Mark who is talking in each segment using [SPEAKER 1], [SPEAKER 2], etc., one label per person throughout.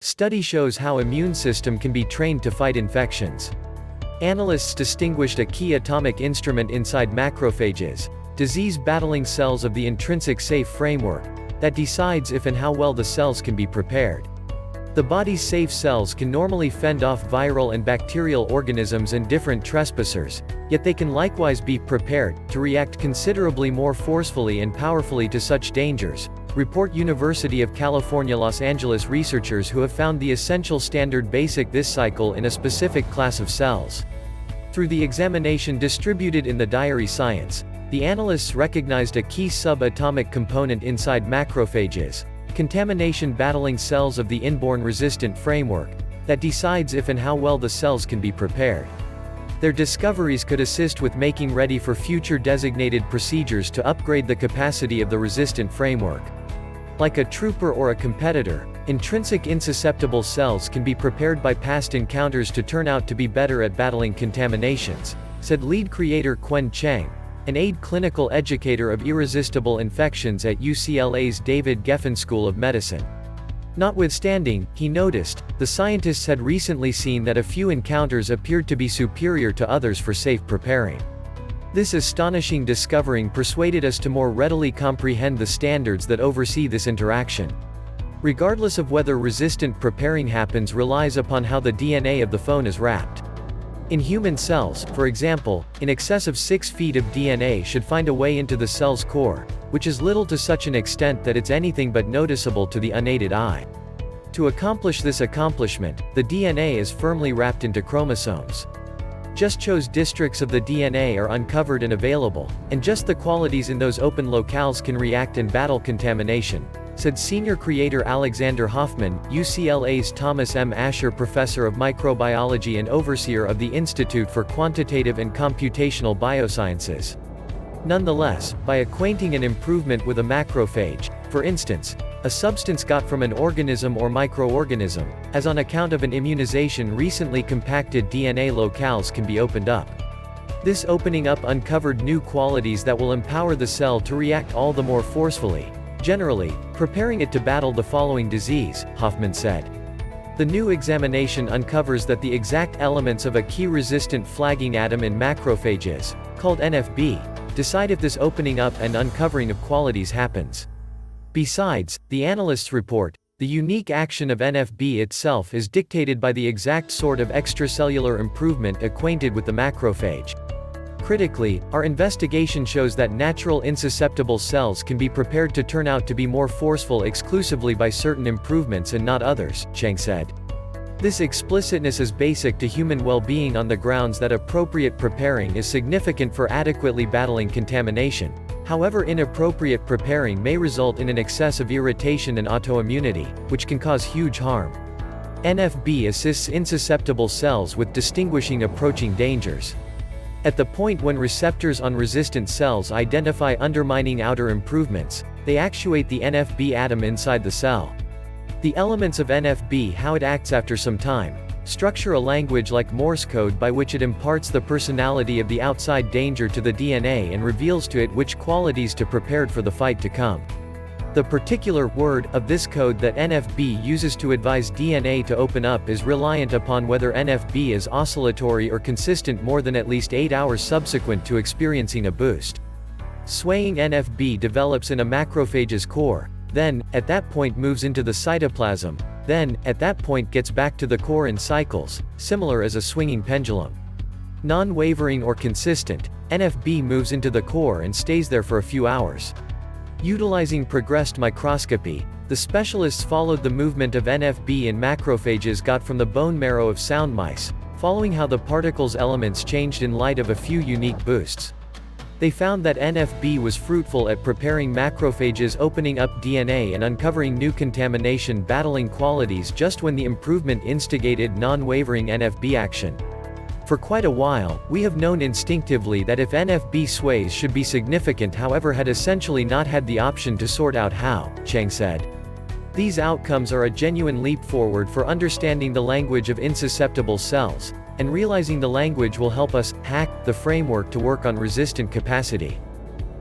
[SPEAKER 1] Study shows how immune system can be trained to fight infections. Analysts distinguished a key atomic instrument inside macrophages, disease-battling cells of the intrinsic safe framework, that decides if and how well the cells can be prepared. The body's safe cells can normally fend off viral and bacterial organisms and different trespassers, yet they can likewise be prepared to react considerably more forcefully and powerfully to such dangers, report University of California Los Angeles researchers who have found the essential standard basic this cycle in a specific class of cells. Through the examination distributed in the diary Science, the analysts recognized a key subatomic component inside macrophages, contamination-battling cells of the inborn resistant framework, that decides if and how well the cells can be prepared. Their discoveries could assist with making ready for future designated procedures to upgrade the capacity of the resistant framework. Like a trooper or a competitor, intrinsic insusceptible cells can be prepared by past encounters to turn out to be better at battling contaminations, said lead creator Quen Cheng, an aide clinical educator of irresistible infections at UCLA's David Geffen School of Medicine. Notwithstanding, he noticed, the scientists had recently seen that a few encounters appeared to be superior to others for safe preparing. This astonishing discovering persuaded us to more readily comprehend the standards that oversee this interaction. Regardless of whether resistant preparing happens relies upon how the DNA of the phone is wrapped. In human cells, for example, in excess of 6 feet of DNA should find a way into the cell's core, which is little to such an extent that it's anything but noticeable to the unaided eye. To accomplish this accomplishment, the DNA is firmly wrapped into chromosomes. Just chose districts of the DNA are uncovered and available, and just the qualities in those open locales can react and battle contamination, said senior creator Alexander Hoffman, UCLA's Thomas M. Asher Professor of Microbiology and overseer of the Institute for Quantitative and Computational Biosciences. Nonetheless, by acquainting an improvement with a macrophage, for instance, a substance got from an organism or microorganism, as on account of an immunization recently compacted DNA locales can be opened up. This opening up uncovered new qualities that will empower the cell to react all the more forcefully, generally, preparing it to battle the following disease, Hoffman said. The new examination uncovers that the exact elements of a key resistant flagging atom in macrophages, called NFB, decide if this opening up and uncovering of qualities happens. Besides, the analysts report, the unique action of NFB itself is dictated by the exact sort of extracellular improvement acquainted with the macrophage. Critically, our investigation shows that natural insusceptible cells can be prepared to turn out to be more forceful exclusively by certain improvements and not others, Cheng said. This explicitness is basic to human well-being on the grounds that appropriate preparing is significant for adequately battling contamination. However, inappropriate preparing may result in an excess of irritation and autoimmunity, which can cause huge harm. NFB assists insusceptible cells with distinguishing approaching dangers. At the point when receptors on resistant cells identify undermining outer improvements, they actuate the NFB atom inside the cell. The elements of NFB, how it acts after some time, structure a language like Morse code by which it imparts the personality of the outside danger to the DNA and reveals to it which qualities to prepare for the fight to come. The particular word of this code that NFB uses to advise DNA to open up is reliant upon whether NFB is oscillatory or consistent more than at least 8 hours subsequent to experiencing a boost. Swaying NFB develops in a macrophage's core, then, at that point moves into the cytoplasm, then, at that point gets back to the core in cycles, similar as a swinging pendulum. Non-wavering or consistent, NFB moves into the core and stays there for a few hours. Utilizing progressed microscopy, the specialists followed the movement of NFB in macrophages got from the bone marrow of sound mice, following how the particle's elements changed in light of a few unique boosts. They found that NFB was fruitful at preparing macrophages, opening up DNA and uncovering new contamination-battling qualities just when the improvement instigated non-wavering NFB action. For quite a while, we have known instinctively that if NFB sways should be significant, however had essentially not had the option to sort out how, Cheng said. These outcomes are a genuine leap forward for understanding the language of insusceptible cells, and realizing the language will help us hack the framework to work on resistant capacity.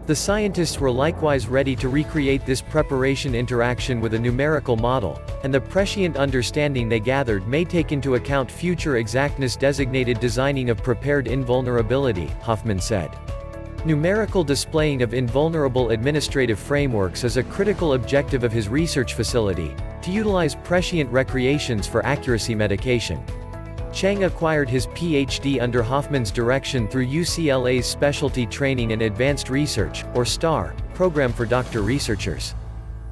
[SPEAKER 1] The scientists were likewise ready to recreate this preparation interaction with a numerical model, and the prescient understanding they gathered may take into account future exactness designated designing of prepared invulnerability, Hoffman said. Numerical displaying of invulnerable administrative frameworks is a critical objective of his research facility, to utilize prescient recreations for accuracy medication. Chang acquired his PhD under Hoffman's direction through UCLA's Specialty Training and Advanced Research, or STAR, program for doctor researchers.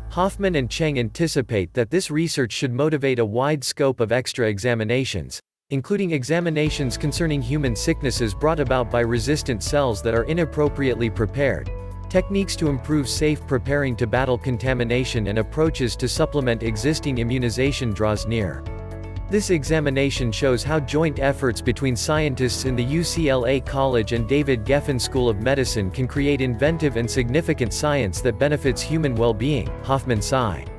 [SPEAKER 1] Hoffman and Chang anticipate that this research should motivate a wide scope of extra examinations, including examinations concerning human sicknesses brought about by resistant cells that are inappropriately prepared, techniques to improve safe preparing to battle contamination, and approaches to supplement existing immunization draws near. This examination shows how joint efforts between scientists in the UCLA College and David Geffen School of Medicine can create inventive and significant science that benefits human well-being, Hoffman sighed.